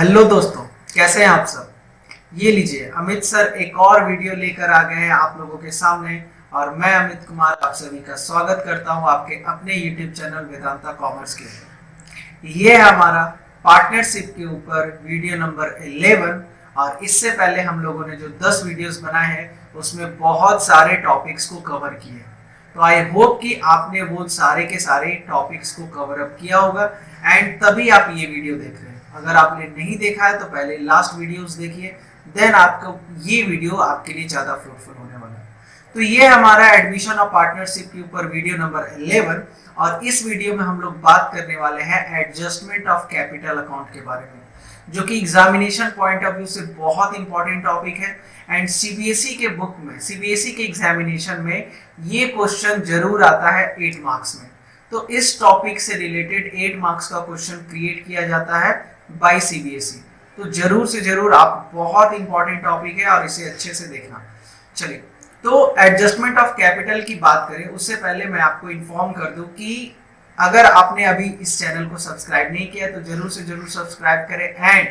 Hello दोस्तों, कैसे हैं आप सब। ये लीजिए, अमित सर एक और वीडियो लेकर आ गए हैं आप लोगों के सामने। और मैं अमित कुमार आप सभी का स्वागत करता हूं आपके अपने यूट्यूब चैनल वेदांता कॉमर्स के ऊपर। ये है हमारा पार्टनरशिप के ऊपर वीडियो नंबर 11। और इससे पहले हम लोगों ने जो 10 वीडियोस बनाए हैं उसमें बहुत सारे टॉपिक्स को कवर किए। तो आई होप कि आपने वो सारे के सारे टॉपिक्स को कवर अप किया होगा एंड तभी आप ये वीडियो देख रहे हैं। अगर आपने नहीं देखा है तो पहले लास्ट वीडियोस देखिए, देन आपको ये वीडियो आपके लिए ज़्यादा फ्रूटफुल होने वाला है। तो ये हमारा एडमिशन ऑफ पार्टनरशिप के ऊपर वीडियो नंबर 11। और इस वीडियो में हम लोग बात करने वाले हैं एडजस्टमेंट ऑफ कैपिटल अकाउंट के बारे में, जो कि एग्जामिनेशन पॉइंट ऑफ व्यू से बहुत इंपॉर्टेंट टॉपिक है। एंड सीबीएसई के बुक में, सीबीएसई के एग्जामिनेशन में ये क्वेश्चन जरूर आता है 8 मार्क्स में। तो इस टॉपिक से रिलेटेड 8 मार्क्स का क्वेश्चन क्रिएट किया जाता है बाय सीबीएसई। तो जरूर से जरूर आप, बहुत इंपॉर्टेंट टॉपिक है और इसे अच्छे से देखना। चलिए, तो एडजस्टमेंट ऑफ कैपिटल की बात करें उससे पहले मैं आपको इन्फॉर्म कर दूं कि अगर आपने अभी इस चैनल को सब्सक्राइब नहीं किया तो जरूर से जरूर सब्सक्राइब करें। एंड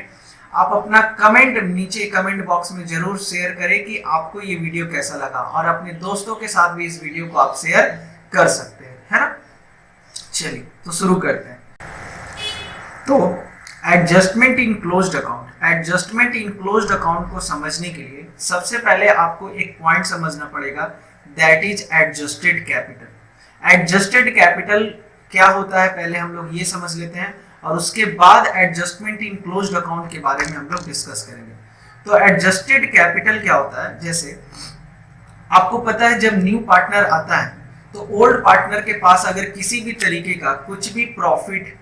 आप अपना कमेंट नीचे कमेंट बॉक्स में जरूर शेयर करें कि आपको ये वीडियो कैसा लगा, और अपने दोस्तों के साथ भी इस वीडियो को आप शेयर कर सकते हैं, है ना। चलिए, तो शुरू करते हैं। तो adjustment in closed account, adjustment in closed account को समझने के लिए सबसे पहले आपको एक पॉइंट समझना पड़ेगा, that is adjusted capital. Adjusted capital क्या होता है पहले हम लोग ये समझ लेते हैं, और उसके बाद एडजस्टमेंट इन क्लोज्ड अकाउंट के बारे में हम लोग डिस्कस करेंगे। तो एडजस्टेड कैपिटल क्या होता है, जैसे आपको पता है जब न्यू पार्टनर आता है तो ओल्ड पार्टनर के पास अगर किसी भी तरीके का कुछ भी प्रॉफिट,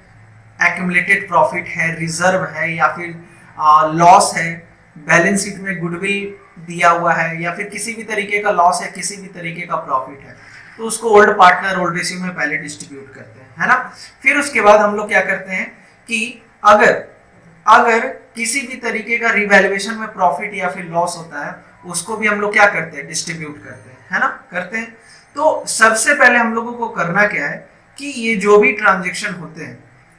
एक्यूमुलेटेड प्रॉफिट है, रिजर्व है, या फिर लॉस है, बैलेंस शीट में गुडविल दिया हुआ है, या फिर किसी भी तरीके का लॉस है, किसी भी तरीके का प्रॉफिट है, तो उसको ओल्ड पार्टनर ओल्ड रेशियो में पहले डिस्ट्रीब्यूट करते हैं, है ना। फिर उसके बाद हम लोग क्या करते हैं कि अगर किसी भी तरीके का रिवैल्यूएशन में प्रॉफिट या फिर लॉस होता है उसको भी हम लोग क्या करते हैं, डिस्ट्रीब्यूट करते हैं, है ना, करते हैं। तो सबसे पहले हम लोगों को करना क्या है कि ये जो भी ट्रांजेक्शन होते हैं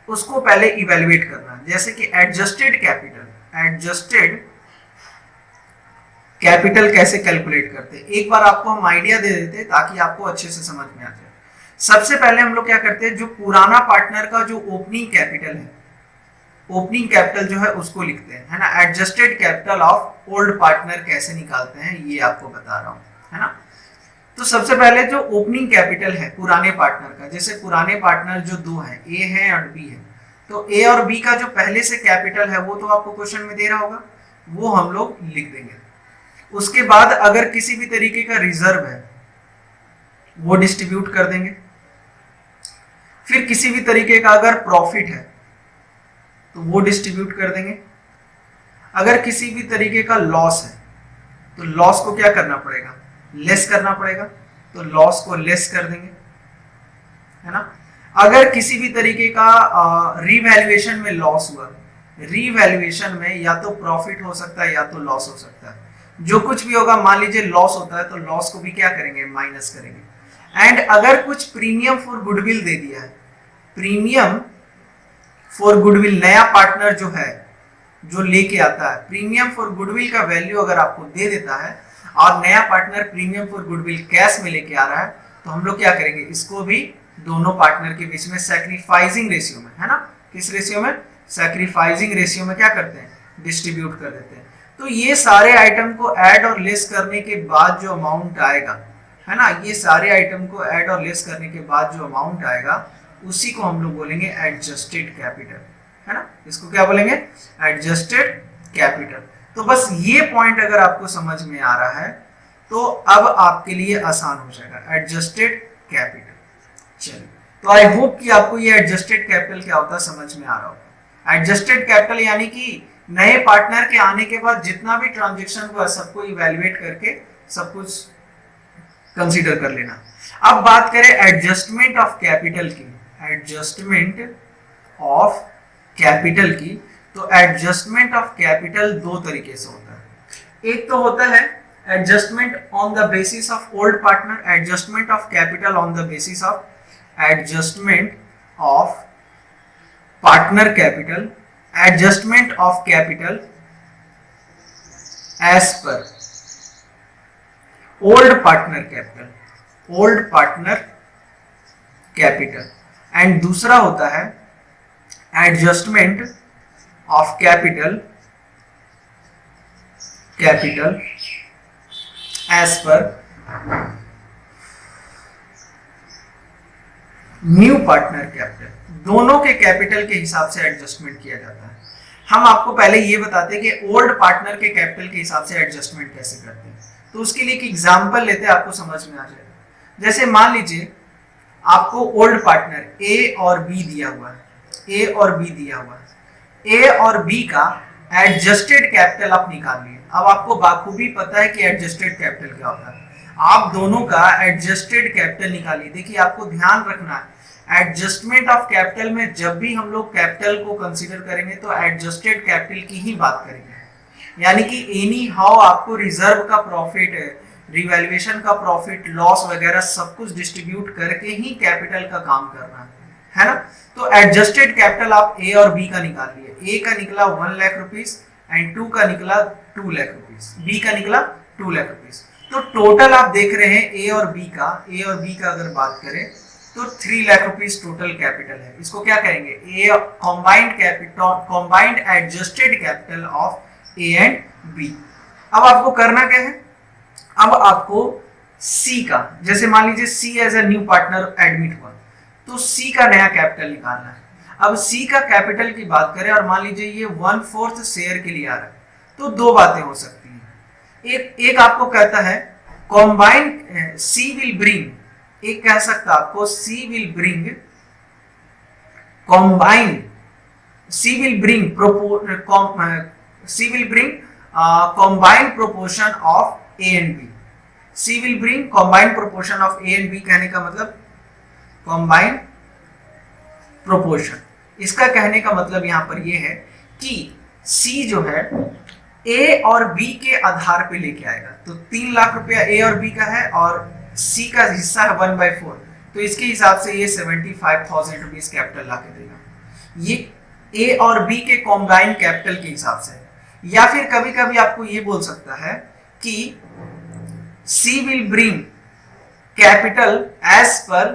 उसको पहले इवेल्युएट करना है। जैसे कि एडजस्टेड कैपिटल कैसे कैलकुलेट करते हैं, एक बार आपको हम आइडिया दे देते हैं ताकि आपको अच्छे से समझ में आ जाए। सबसे पहले हम लोग क्या करते हैं, जो पुराना पार्टनर का जो ओपनिंग कैपिटल है, ओपनिंग कैपिटल जो है उसको लिखते हैं, है ना। Adjusted capital of old partner कैसे निकालते हैं ये आपको बता रहा हूं, है ना। तो सबसे पहले जो ओपनिंग कैपिटल है पुराने पार्टनर का, जैसे पुराने पार्टनर जो दो हैं, ए है और बी है, तो ए और बी का जो पहले से कैपिटल है वो तो आपको क्वेश्चन में दे रहा होगा, वो हम लोग लिख देंगे। उसके बाद अगर किसी भी तरीके का रिजर्व है वो डिस्ट्रीब्यूट कर देंगे। फिर किसी भी तरीके का अगर प्रॉफिट है तो वो डिस्ट्रीब्यूट कर देंगे। अगर किसी भी तरीके का लॉस है तो लॉस को क्या करना पड़ेगा, लेस करना पड़ेगा, तो लॉस को लेस कर देंगे, है ना। अगर किसी भी तरीके का रीवैल्यूएशन में लॉस हुआ, रीवैल्यूएशन में या तो प्रॉफिट हो सकता है या तो लॉस हो सकता है, जो कुछ भी होगा, मान लीजिए लॉस होता है तो लॉस को भी क्या करेंगे, माइनस करेंगे। एंड अगर कुछ प्रीमियम फॉर गुडविल दे दिया है, प्रीमियम फॉर गुडविल, नया पार्टनर जो है जो लेके आता है, प्रीमियम फॉर गुडविल का वैल्यू अगर आपको दे देता है और नया partner premium for goodwill cash में लेके आ रहा है, तो हम लोग क्या करेंगे, इसको भी दोनों पार्टनर के बीच में सैक्रिफाइसिंग रेशियो में, है ना, किस रेशियो में, सैक्रिफाइसिंग रेशियो में क्या करते हैं, डिस्ट्रीब्यूट कर देते हैं। तो ये सारे आइटम को ऐड और लेस करने के बाद जो अमाउंट आएगा, है ना, ये सारे आइटम को ऐड और लेस करने के बाद जो अमाउंट आएगा उसी को हम लोग बोलेंगे एडजस्टेड कैपिटल, है ना। इसको क्या बोलेंगे, एडजस्टेड कैपिटल। तो बस ये पॉइंट अगर आपको समझ में आ रहा है तो अब आपके लिए आसान हो जाएगा, एडजस्टेड कैपिटल। चलिए, तो आई होप कि आपको ये एडजस्टेड कैपिटल क्या होता है समझ में आ रहा होगा। एडजस्टेड कैपिटल यानी कि नए पार्टनर के आने के बाद जितना भी ट्रांजेक्शन हुआ सबको इवैल्यूएट करके सब कुछ कंसीडर कर लेना। अब बात करें एडजस्टमेंट ऑफ कैपिटल की, एडजस्टमेंट ऑफ कैपिटल की, तो एडजस्टमेंट ऑफ कैपिटल दो तरीके से होता है। एक तो होता है adjustment on the basis of old partner, adjustment of capital on the basis of adjustment of partner capital adjustment of capital as per old partner capital and दूसरा होता है adjustment of capital as per new partner capital. दोनों के capital के हिसाब से adjustment किया जाता है। हम आपको पहले ये बताते हैं कि ओल्ड पार्टनर के कैपिटल के हिसाब से एडजस्टमेंट कैसे करते हैं। तो उसके लिए एक एग्जांपल लेते हैं, आपको समझ में आ जाएगा। जैसे मान लीजिए आपको ओल्ड पार्टनर ए और बी दिया हुआ है, ए और बी का एडजस्टेड कैपिटल आप निकाल लिए। अब आपको बाखूबी पता है कि एडजस्टेड कैपिटल क्या होता है। आप दोनों का एडजस्टेड कैपिटल निकालिए। देखिए आपको ध्यान रखना है, एडजस्टमेंट ऑफ कैपिटल में जब भी हम लोग कैपिटल को कंसीडर करेंगे तो एडजस्टेड कैपिटल की ही बात करेंगे। यानी कि एनी हाउ आपको रिजर्व का प्रॉफिट, रिवैल्यूएशन का प्रॉफिट, लॉस वगैरह सब कुछ डिस्ट्रीब्यूट करके ही कैपिटल का काम करना है ना। तो एडजस्टेड कैपिटल आप ए और बी का निकाल लिए। ए का निकला 1 लाख रुपीस एंड 2 का निकला 2 लाख रुपीस, बी का निकला 2 लाख रुपीस। तो टोटल आप देख रहे हैं ए और बी का अगर बात करें तो 3 लाख रुपीस टोटल कैपिटल है। इसको क्या कहेंगे, a combined adjusted capital of A and B. अब आपको करना क्या है, अब आपको सी का, जैसे मान लीजिए C as a new partner admit हुआ तो सी का नया कैपिटल निकालना है। अब सी का कैपिटल की बात करें और मान लीजिए ये 1/4 शेयर के लिए आ रहा है, तो दो बातें हो सकती हैं। एक आपको कहता है कॉम्बाइन सी विल ब्रिंग, एक कह सकता आपको C will bring combined proportion of A and B. C will bring combined proportion of A and B कहने का मतलब कॉम्बाइंड प्रोपोर्शन। इसका कहने का मतलब यहां पर यह है कि सी जो है ए और बी के आधार पे लेके आएगा। तो 3 लाख रुपया ए और बी का है और सी का हिस्सा है 1/4, तो इसके हिसाब से ये 75,000 रुपीज कैपिटल ला के देगा। ये ए और बी के कॉम्बाइंड कैपिटल के हिसाब से। या फिर कभी कभी आपको ये बोल सकता है कि C will bring capital as per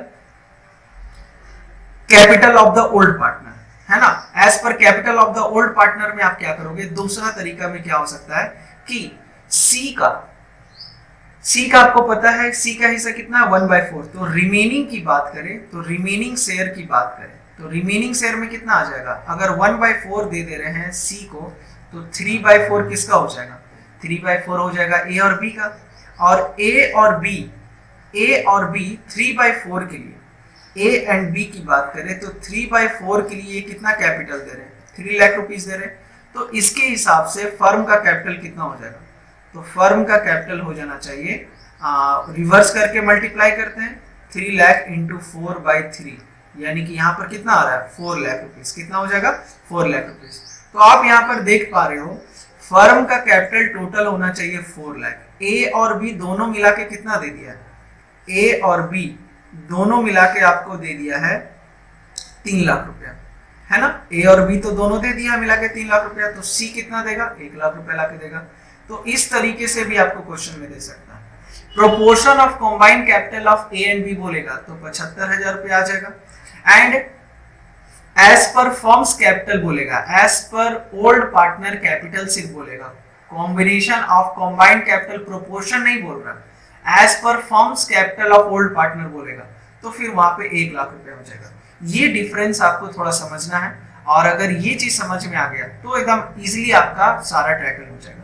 capital of the old partner, है ना। As per capital of the old partner में आप क्या करोगे, दूसरा तरीका में क्या हो सकता है कि सी का आपको पता है सी का हिस्सा कितना है 1/4, तो रिमेनिंग की बात करें तो रिमेनिंग शेयर की बात करें तो रिमेनिंग शेयर में कितना आ जाएगा। अगर 1/4 दे दे रहे हैं सी को तो 3/4 किसका हो जाएगा, 3/4 हो जाएगा ए और बी का। और ए और बी 3/4 के लिए ए एंड बी की बात करें तो 3/4 के लिए कितना कैपिटल दे रहे हैं, 3 लाख रुपीस दे रहे हैं। तो इसके हिसाब से फर्म का कैपिटल कितना हो जाएगा, तो फर्म का कैपिटल हो जाना चाहिए, रिवर्स करके मल्टीप्लाई करते हैं 3 लाख इंटू 4/3, यानी कि यहाँ पर कितना आ रहा है 4 लाख रुपीस। कितना हो जाएगा 4 लाख रुपीस। तो आप यहाँ पर देख पा रहे हो फर्म का कैपिटल टोटल होना चाहिए 4 लाख। ए और बी दोनों मिला के कितना दे दिया है, ए और बी दोनों मिला के आपको दे दिया है 3 लाख रुपया, है ना। ए और बी तो दोनों दे दिया मिला के 3 लाख रुपया, तो सी कितना देगा 1 लाख रुपया लाके देगा। तो इस तरीके से भी आपको क्वेश्चन में दे सकता है। Proportion of combined capital of A and B बोलेगा तो 75,000 रुपया आ जाएगा। And as per firm's capital बोलेगा, as per old partner capital सिर्फ बोलेगा, combination of combined capital proportion नहीं बोल रहा, as per firm's capital of old partner बोलेगा तो फिर वहां पे 1 लाख रुपया हो जाएगा। ये डिफरेंस आपको थोड़ा समझना है, और अगर ये चीज समझ में आ गया तो एकदम इजीली आपका सारा टैकल हो जाएगा।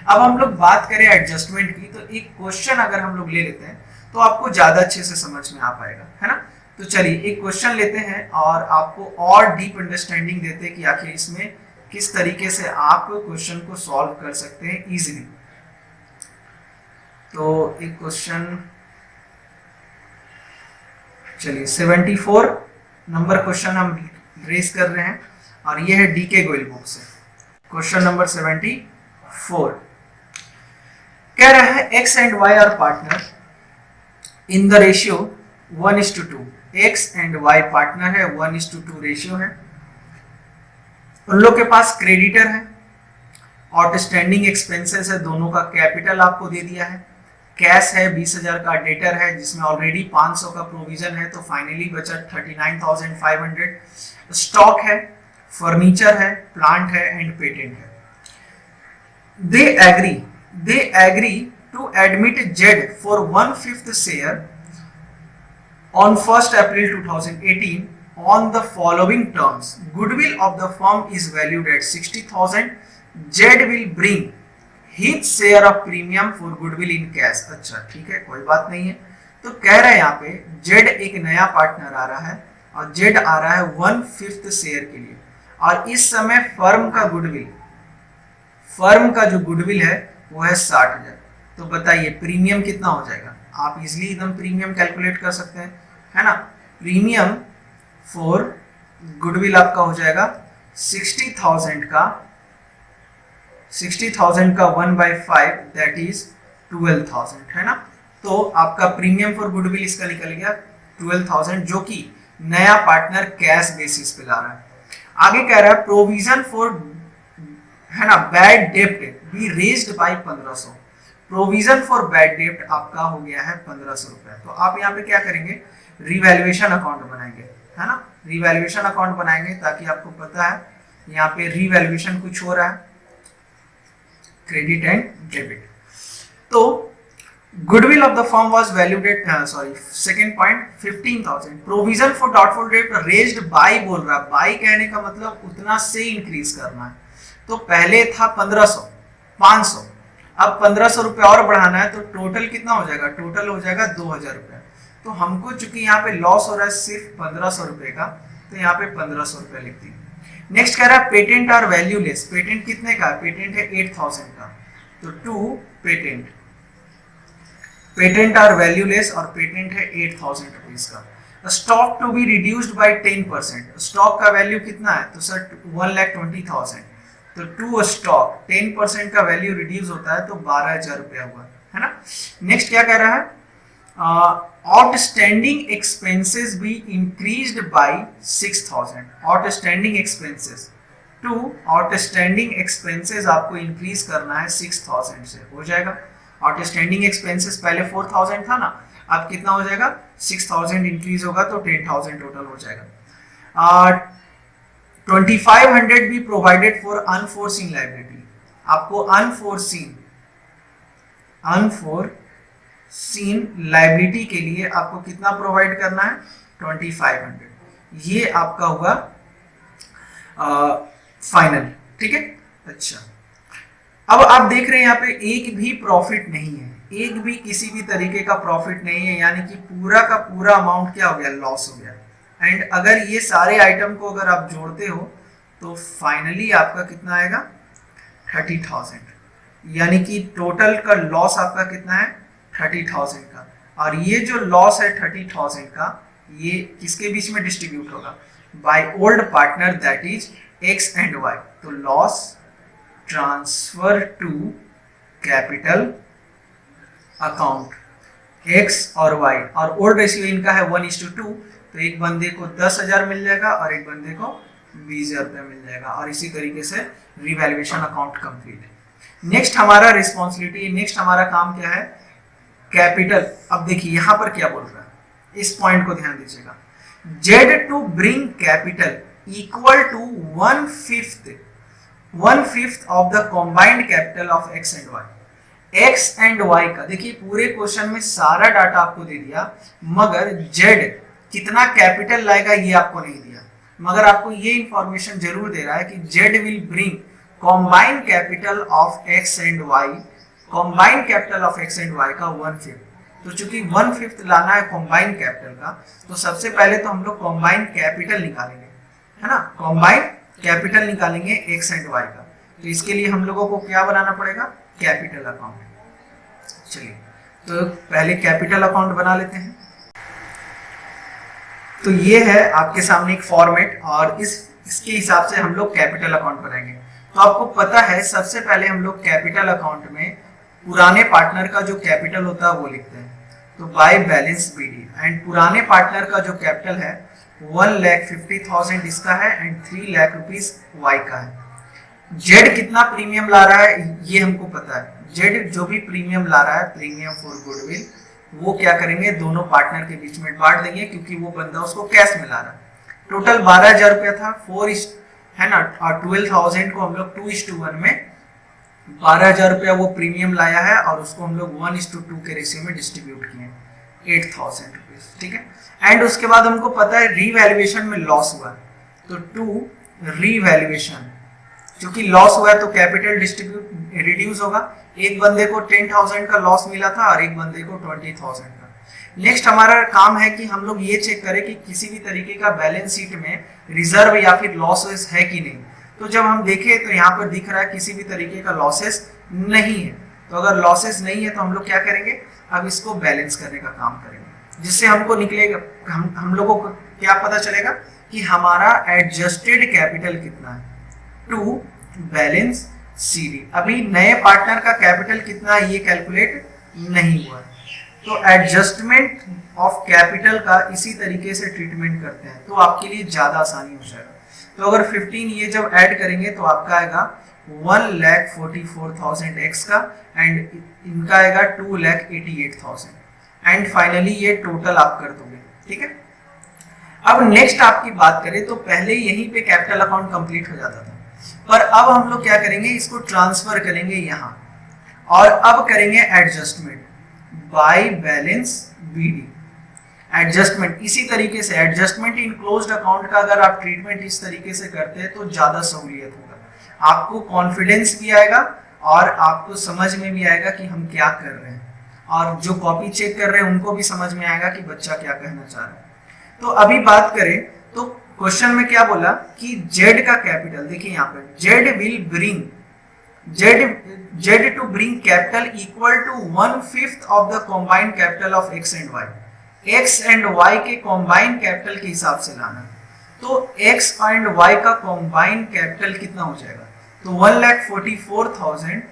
अब हम लोग बात करें एडजस्टमेंट की, तो एक क्वेश्चन अगर हम लोग ले लेते हैं तो आपको ज्यादा अच्छे से समझ में आ पाएगा, है ना। तो चलिए एक क्वेश्चन लेते हैं और आपको और डीप अंडरस्टैंडिंग देते हैं कि आखिर इसमें किस तरीके से आप क्वेश्चन को सॉल्व कर सकते हैं इजीली। तो एक क्वेश्चन, चलिए 74 नंबर क्वेश्चन हम रेस कर रहे हैं और ये है डीके गोयल बुक से। क्वेश्चन नंबर 74 कह रहा है X and Y are partner in the ratio 1:2। X and Y partner है, 1:2 रेशियो है। उन लोग के पास क्रेडिटर है, आउटस्टैंडिंग एक्सपेंसेस है, दोनों का कैपिटल आपको दे दिया है, कैश है 20,000 का, डेटर है जिसमें ऑलरेडी 500 का प्रोविजन है तो फाइनली बचा 39,500, स्टॉक है, फर्नीचर है, प्लांट है एंड पेटेंट है। they agree to admit Jed for 1/5 share on 1st April 2018 on the following terms. Goodwill of the firm is valued at 60,000. Jed will bring his share of premium for goodwill in cash. अच्छा ठीक है, कोई बात नहीं है। तो कह रहे हैं यहाँ पे जेड एक नया पार्टनर आ रहा है और जेड आ रहा है 1/5 शेयर के लिए, और इस समय फर्म का जो गुडविल है वो है 60,000। तो बताइए प्रीमियम कितना हो जाएगा? आप इजिली एकदम प्रीमियम कैलकुलेट कर सकते हैं, है ना। प्रीमियम फॉर गुडविल आपका हो जाएगा 60,000 का 1/5 दैट इज 12,000, है ना। तो आपका प्रीमियम फॉर गुडविल इसका निकल गया 12,000, जो कि नया पार्टनर कैश बेसिस पे ला रहा है। आगे कह रहा है प्रोविजन फॉर, है ना, बैड डेप्ट be raised by 1500। Provision for bad डेप्ट आपका हो गया है 1500 रुपए। तो आप यहाँ पे क्या करेंगे, रिवैल्यूएशन अकाउंट बनाएंगे, है ना। रिवैल्यूएशन अकाउंट बनाएंगे ताकि आपको पता है यहाँ पे रिवैल्यूएशन कुछ हो रहा है, क्रेडिट एंड डेबिट। तो goodwill of the firm was valued at, second point 15,000। Provision for doubtful debt raised bye बोल रहा है, बाय कहने का मतलब उतना से इंक्रीज करना है। तो पहले था 1500, 500, अब 1500 रुपए और बढ़ाना है, तो टोटल कितना हो जाएगा? टोटल हो जाएगा 2,000 रुपए। तो हमको चूंकि यहाँ पे लॉस हो रहा है सिर्फ 1500 रुपए का, तो यहाँ पे 1500 रुपए लिख दी। नेक्स्ट कह रहा है पेटेंट आर वैल्यूलेस। पेटेंट कितने का? पेटेंट है 8,000 का, तो टू पेटेंट आर वैल्यूलेस और पेटेंट है 8,000 रुपीज का। Stock to be reduced by 10%। Stock का वैल्यू कितना है? तो सर 1,20,000, तो टू स्टॉक 10% का वैल्यू रिड्यूस होता है तो 12,000 रुपया हुआ, है ना। नेक्स्ट क्या कह रहा है, आउटस्टैंडिंग एक्सपेंसेस भी इंक्रीज्ड बाय 6,000। आउटस्टैंडिंग एक्सपेंसेस आपको इंक्रीज करना है 6,000 से, हो जाएगा। आउटस्टैंडिंग एक्सपेंसेस पहले 4,000 था ना, अब कितना हो जाएगा? 6,000 इंक्रीज होगा तो 10,000 टोटल हो जाएगा। 2,500 भी प्रोवाइडेड फॉर अनफोर्सिन लायबिलिटी। आपको अनफोर्सिन लायबिलिटी के लिए आपको कितना प्रोवाइड करना है? 2,500। ये आपका होगा फाइनल, ठीक है। अच्छा, अब आप देख रहे हैं यहाँ पे एक भी प्रॉफिट नहीं है, एक भी किसी भी तरीके का प्रॉफिट नहीं है, यानी कि पूरा का पूरा अमाउंट क्या हो गया? लॉस हो गया। एंड अगर ये सारे आइटम को अगर आप जोड़ते हो तो फाइनली आपका कितना आएगा? 30,000, यानी कि टोटल का लॉस आपका कितना है? 30,000 का। और ये जो लॉस है 30,000 का, ये किसके बीच में डिस्ट्रीब्यूट होगा? By old partner that is X and Y. तो loss transfer to capital account X और वाई, और ओल्ड रेशियो इनका है 1:2, तो एक बंदे को 10,000 मिल जाएगा और एक बंदे को 20,000 रुपया मिल जाएगा, और इसी तरीके से रिवैल्यूएशन अकाउंट कंप्लीट। नेक्स्ट हमारा रिस्पॉन्सिबिलिटी, नेक्स्ट हमारा काम क्या है? कैपिटल। अब देखिए यहाँ पर क्या बोल रहा है, इस पॉइंट को ध्यान दीजिएगा। Z to bring capital equal to 1/5 of the combined capital of X and Y. X and Y का देखिए पूरे क्वेश्चन में सारा डाटा आपको दे दिया, मगर जेड कितना कैपिटल लाएगा ये आपको नहीं दिया, मगर आपको ये इंफॉर्मेशन जरूर दे रहा है कि Z will bring combined capital of X and Y, combined capital of X and Y का 1/5। तो चूंकि 1/5 लाना है कॉम्बाइंड कैपिटल का, तो सबसे पहले तो हम लोग कॉम्बाइंड कैपिटल निकालेंगे, है ना। कॉम्बाइंड कैपिटल निकालेंगे एक्स एंड वाई का, तो इसके लिए हम लोगों को क्या बनाना पड़ेगा? Capital account. चलिए तो पहले कैपिटल अकाउंट बना लेते हैं। तो ये है आपके सामने एक फॉर्मेट, और इसके हिसाब से हम लोग कैपिटल अकाउंट बनाएंगे। तो आपको पता है सबसे पहले हम लोग कैपिटल अकाउंट में पुराने पार्टनर का जो कैपिटल होता है वो लिखते हैं, तो बाय बैलेंस बीडी। एंड पुराने पार्टनर का जो कैपिटल है 1,50,000 इसका है एंड 3 लाख रुपीस वाई का है। जेड कितना प्रीमियम ला रहा है ये हमको पता है। जेड जो भी प्रीमियम ला रहा है, प्रीमियम फॉर गुडविल, वो क्या करेंगे, दोनों पार्टनर के बीच में बांट देंगे क्योंकि वो बंदा उसको कैश में ला रहा है। टोटल 12,000 रुपया था, 4 है ना, और 12,000 को हम लोग 2:1 में 12,000 रुपया वो प्रीमियम लाया है और उसको हम लोग 1:2 के रेशियो में डिस्ट्रीब्यूट किए 8,000 रुपीज, ठीक है। एंड उसके बाद हमको पता है रीवैल्यूएशन में लॉस हुआ, तो टू रीवैल्यूएशन, क्योंकि लॉस हुआ है तो कैपिटल डिस्ट्रीब्यूट रिड्यूस होगा। एक बंदे को 10,000 का लॉस मिला था और एक बंदे को 20,000 का। नेक्स्ट हमारा काम है कि हम लोग ये चेक करें कि किसी भी तरीके का बैलेंस शीट में रिजर्व या फिर लॉसेस है कि नहीं। तो जब हम देखें तो यहाँ पर दिख रहा है किसी भी तरीके का लॉसेस नहीं है। तो अगर लॉसेस नहीं है तो हम लोग क्या करेंगे, अब इसको बैलेंस करने का काम करेंगे, जिससे हमको निकलेगा, हम लोगों को क्या पता चलेगा कि हमारा एडजस्टेड कैपिटल कितना है टू बैलेंस सीडी। अभी नए पार्टनर का कैपिटल कितना है ये कैलकुलेट नहीं हुआ, तो एडजस्टमेंट ऑफ कैपिटल का इसी तरीके से ट्रीटमेंट करते हैं तो आपके लिए ज्यादा आसानी हो जाएगा। तो अगर 15 ये जब ऐड करेंगे तो आपका आएगा 1,44,000 एक्स का एंड इनका आएगा 2,88,000 एंड फाइनली ये टोटल आप कर दोगे, ठीक है। अब नेक्स्ट आपकी बात करें तो पहले यहीं पे कैपिटल अकाउंट कंप्लीट हो जाता था, पर अब हम लोग क्या करेंगे, इसको ट्रांसफर करेंगे यहाँ और अब करेंगे adjustment by balance B D. Adjustment इसी तरीके से, एडजस्टमेंट इन क्लोज्ड अकाउंट का अगर आप ट्रीटमेंट इस तरीके से करते हैं तो ज्यादा सहूलियत होगा, आपको कॉन्फिडेंस भी आएगा और आपको समझ में भी आएगा कि हम क्या कर रहे हैं, और जो कॉपी चेक कर रहे हैं उनको भी समझ में आएगा कि बच्चा क्या कहना चाह रहा है। तो अभी बात करें तो क्वेश्चन में क्या बोला कि जेड का कैपिटल, देखिए यहाँ पर Z will bring Z to bring capital equal to 1/5 of the combined capital of X and Y. X and Y के कॉम्बाइंड कैपिटल के हिसाब से लाना, तो एक्स एंड वाई का कॉम्बाइंड कैपिटल कितना हो जाएगा, तो 1,44,000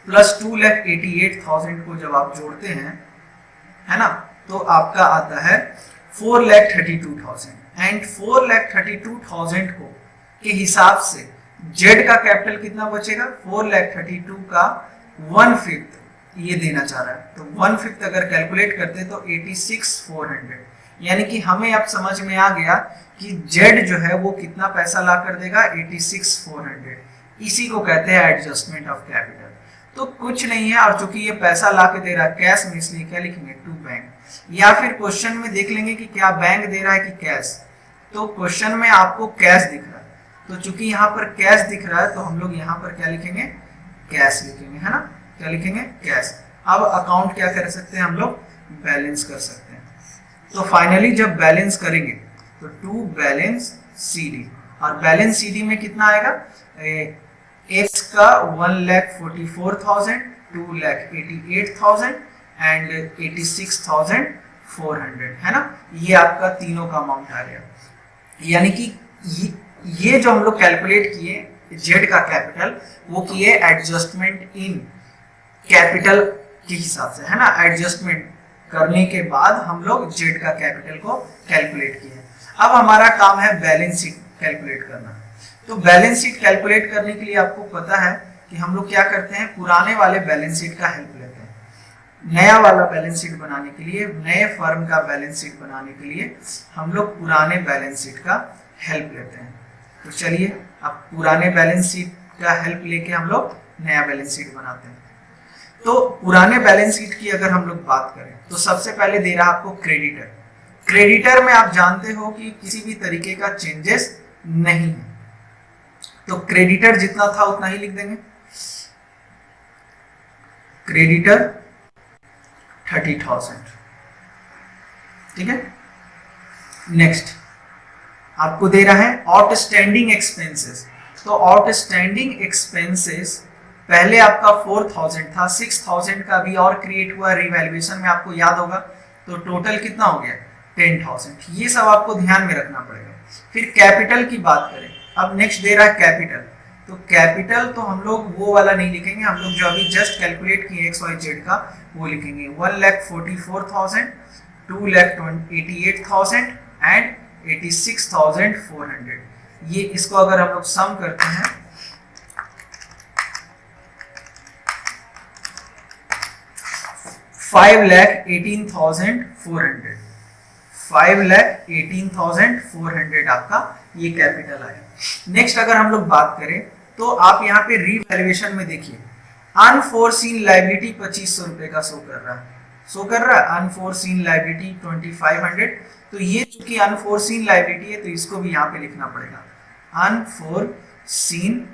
प्लस 2,88,000 को जब आप जोड़ते हैं, है ना, तो आपका आता है 4,32,000 एंड 4,32,000 को के हिसाब से जेड का कैपिटल कितना बचेगा, 4,32,000 का 1/5 ये देना चाह रहा है, तो 1/5 अगर कैलकुलेट करते तो 86,400, यानी कि हमें अब समझ में आ गया कि जेड जो है वो कितना पैसा ला कर देगा, 86,400। इसी को कहते हैं एडजस्टमेंट ऑफ कैपिटल। तो कुछ नहीं है, और चूंकि ये पैसा ला के दे रहा है कैश में, इसलिए क्या लिखेंगे, टू बैंक, या फिर क्वेश्चन में देख लेंगे कि क्या बैंक दे रहा है कि कैश। तो क्वेश्चन में आपको कैश दिख रहा है, तो चूंकि यहाँ पर कैश दिख रहा है तो हम लोग यहाँ पर क्या लिखेंगे, कैश लिखेंगे, है ना, क्या लिखेंगे, कैश। अब अकाउंट क्या कर सकते हैं हम लोग, बैलेंस कर सकते हैं। तो फाइनली जब बैलेंस करेंगे तो टू बैलेंस सीडी, और बैलेंस सीडी में कितना आएगा, एक्स का 1,44,000, 2,88,000 एंड 86,400, है ना, ये आपका तीनों का अमाउंट आ गया। यानी कि ये जो हम लोग कैलकुलेट किए जेड का कैपिटल, वो किए एडजस्टमेंट इन कैपिटल के हिसाब से, है ना, एडजस्टमेंट करने के बाद हम लोग जेड का कैपिटल को कैलकुलेट किए। अब हमारा काम है बैलेंस शीट कैलकुलेट करना। तो बैलेंस शीट कैलकुलेट करने के लिए आपको पता है कि हम लोग क्या करते हैं, पुराने वाले बैलेंस शीट का हेल्प लेते हैं। नया वाला बैलेंस शीट बनाने के लिए, नए फर्म का बैलेंस शीट बनाने के लिए हम लोग पुराने बैलेंस शीट का हेल्प लेते हैं। तो चलिए अब पुराने बैलेंस शीट का हेल्प लेके हम लोग नया बैलेंस शीट बनाते हैं। तो पुराने बैलेंस शीट की अगर हम लोग बात करें तो सबसे पहले दे रहा आपको क्रेडिटर। क्रेडिटर में आप जानते हो कि किसी भी तरीके का चेंजेस नहीं है, तो क्रेडिटर जितना था उतना ही लिख देंगे। क्रेडिटर 30,000, ठीक है। नेक्स्ट आपको दे रहा है आउटस्टैंडिंग एक्सपेंसेस। तो आउटस्टैंडिंग एक्सपेंसेस पहले आपका 4,000 था, 6,000 का भी और क्रिएट हुआ रिवैल्यूएशन में, आपको याद होगा, तो टोटल कितना हो गया 10,000। ये सब आपको ध्यान में रखना पड़ेगा। फिर कैपिटल की बात करें, अब नेक्स्ट दे रहा है कैपिटल। तो कैपिटल तो हम लोग वो वाला नहीं लिखेंगे, हम लोग जो अभी जस्ट कैलकुलेट किए एक्स वाई जेड का वो लिखेंगे 1,44,000, 2,88,000 एंड 86,400। ये इसको अगर हम लोग सम करते हैं 5,18,400, 5,18,400 आपका ये कैपिटल आया। नेक्स्ट अगर हम लोग बात करें तो आप यहाँ पे रीवैल्यूएशन में देखिए अनफोर्सीन लायबिलिटी 2500 रुपए का शो कर रहा है, अनफोर्सीन लायबिलिटी 2500। तो ये चूंकि अनफोर्सीन लायबिलिटी है तो इसको भी यहाँ पे लिखना पड़ेगा अनफोर्सीन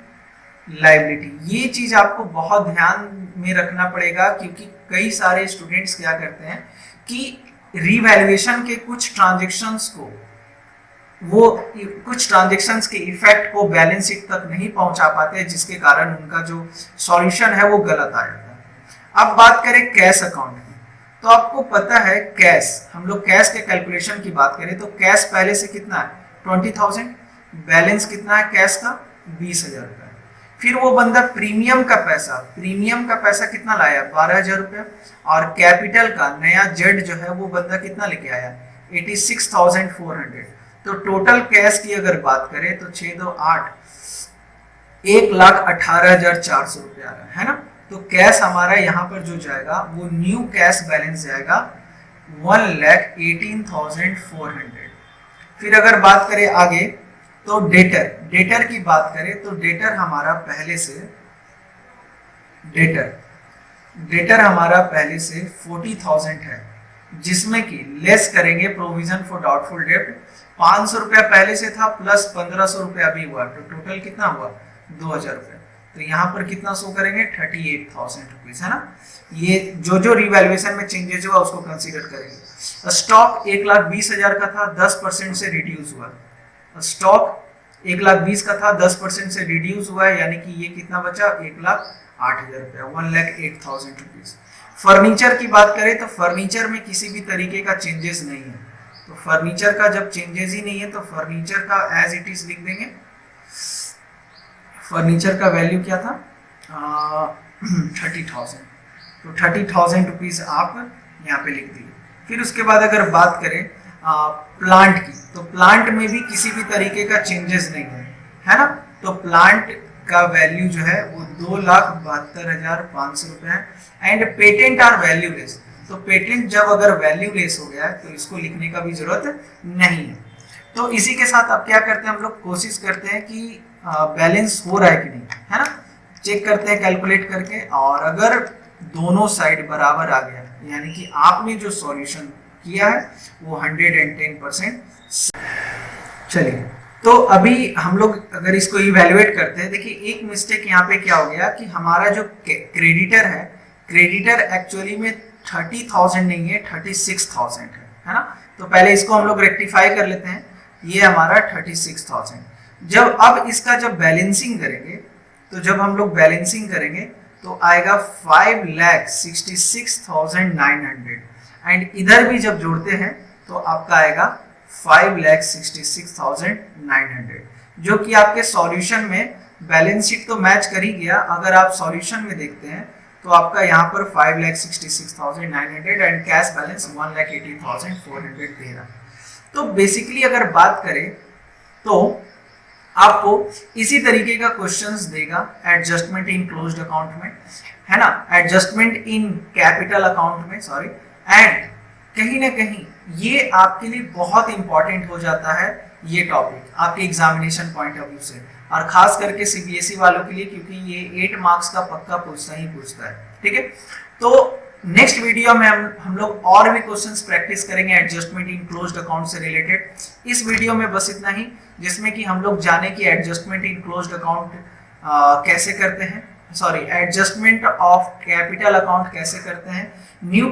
लायबिलिटी। ये चीज आपको बहुत ध्यान में रखना पड़ेगा क्योंकि कई सारे स्टूडेंट्स क्या करते हैं कि रीवैल्यूएशन के कुछ ट्रांजैक्शंस को कुछ ट्रांजैक्शंस के इफेक्ट को बैलेंस शीट तक नहीं पहुंचा पाते, जिसके कारण उनका जो सॉल्यूशन है वो गलत आ जाता है। अब बात करें कैश अकाउंट की, तो आपको पता है कैश, हम लोग कैश के कैलकुलेशन की बात करें तो कैश पहले से कितना है 20,000, बैलेंस कितना है कैश का 20,000 रुपया। फिर वो बंदा प्रीमियम का पैसा कितना लाया 12,000 रुपया, और कैपिटल का नया जेड जो है वो बंदा कितना लेके आया 86,400। तो टोटल कैश की अगर बात करें तो 6 2 8 1,18,400 रुपया आ रहा है ना। तो कैश हमारा यहाँ पर जो जाएगा वो न्यू कैश बैलेंस जाएगा 1,18,400। फिर अगर बात करें आगे तो डेटर की बात करें तो डेटर हमारा पहले से 40,000 है, जिसमें कि लेस करेंगे प्रोविजन फॉर डाउटफुल डेब्ट 500 रुपया पहले से था प्लस 1,500 रुपया भी हुआ, तो टोटल कितना हुआ 2,000 रुपया। तो यहाँ पर कितना शो करेंगे 38,000 रुपीज है ना। ये जो रिवैल्यूएशन में चेंजेस हुआ उसको कंसीडर करेंगे। स्टॉक 1,20,000 का था 10% से रिड्यूस हुआ, स्टॉक 1,20,000 का था 10% से रिड्यूस हुआ है, यानी कि ये कितना बचा 1,08,000 रुपया, 1,08,000 रुपीज। फर्नीचर की बात करें तो फर्नीचर में किसी भी तरीके का चेंजेस नहीं है, तो फर्नीचर का जब चेंजेस ही नहीं है तो फर्नीचर का एज इट इज लिख देंगे। फर्नीचर का वैल्यू क्या था 30,000, तो 30,000 रुपीज आप यहाँ पे लिख दिए। फिर उसके बाद अगर बात करें प्लांट की, तो प्लांट में भी किसी भी तरीके का चेंजेस नहीं है ना। तो प्लांट का वैल्यू जो है वो 2,72,500 रुपए है। एंड पेटेंट आर वैल्यूलेस, तो पेटेंट जब अगर वैल्यूलेस हो गया है तो इसको लिखने का भी जरूरत नहीं है। तो इसी के साथ अब क्या करते हैं हम लोग कोशिश करते हैं कि बैलेंस हो रहा है कि नहीं, है ना, चेक करते हैं कैलकुलेट करके, और अगर दोनों साइड बराबर आ गया यानी कि आपने जो सॉल्यूशन किया है वो 110%। चलिए तो अभी हम लोग अगर इसको इवैल्यूएट करते हैं, देखिए एक मिस्टेक यहाँ पे क्या हो गया कि हमारा जो क्रेडिटर है, क्रेडिटर एक्चुअली में 30,000 नहीं है 36,000 है ना। तो पहले इसको हम लोग रेक्टिफाई कर लेते हैं, ये हमारा 36,000। जब इसका जब बैलेंसिंग करेंगे, तो जब हम लोग बैलेंसिंग करेंगे तो आएगा 5,66,900, एंड इधर भी जब जोड़ते हैं तो आपका आएगा 5,66,900, जो कि आपके सॉल्यूशन में बैलेंस शीट तो मैच कर ही गया। अगर आप सॉल्यूशन में देखते हैं तो आपका यहाँ पर 5,66,900 एंड कैश बैलेंस 1,80,400 दे रहा है। तो बेसिकली अगर बात करें तो आपको इसी तरीके का क्वेश्चंस देगा एडजस्टमेंट इन क्लोज्ड अकाउंट में, है ना, एडजस्टमेंट इन कैपिटल अकाउंट में, सॉरी। एंड कहीं ना कहीं ये आपके लिए बहुत इंपॉर्टेंट हो जाता है ये टॉपिक आपके एग्जामिनेशन पॉइंट ऑफ व्यू से, और खास करके सीबीएसई वालों के लिए, क्योंकि ये 8 मार्क्स का पक्का पूछता है। ठीक है, तो नेक्स्ट वीडियो में हम लोग और भी क्वेश्चंस प्रैक्टिस करेंगे एडजस्टमेंट इन क्लोज्ड अकाउंट से रिलेटेड। इस वीडियो में बस इतना ही, जिसमें कि हम लोग जाने कि एडजस्टमेंट इन क्लोज्ड अकाउंट कैसे करते हैं, sorry adjustment of capital account कैसे करते हैं। न्यू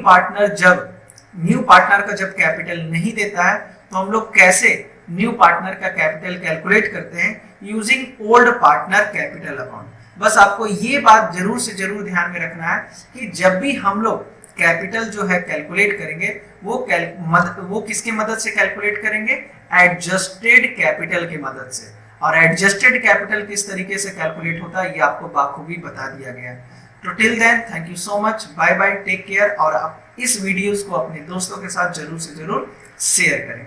पार्टनर का जब कैपिटल नहीं देता है तो हम लोग कैसे न्यू पार्टनर का कैपिटल कैलकुलेट करते हैं using old partner capital account. बस आपको ये बात जरूर से जरूर ध्यान में रखना है कि जब भी हम लोग कैपिटल जो है कैलकुलेट करेंगे वो किसकी मदद से कैलकुलेट करेंगे, एडजस्टेड कैपिटल की मदद से। और एडजस्टेड कैपिटल किस तरीके से कैलकुलेट होता है ये आपको बाखूबी बता दिया गया है। तो till then thank you so much, bye bye, take care, और आप इस वीडियोस को अपने दोस्तों के साथ जरूर से जरूर शेयर करें।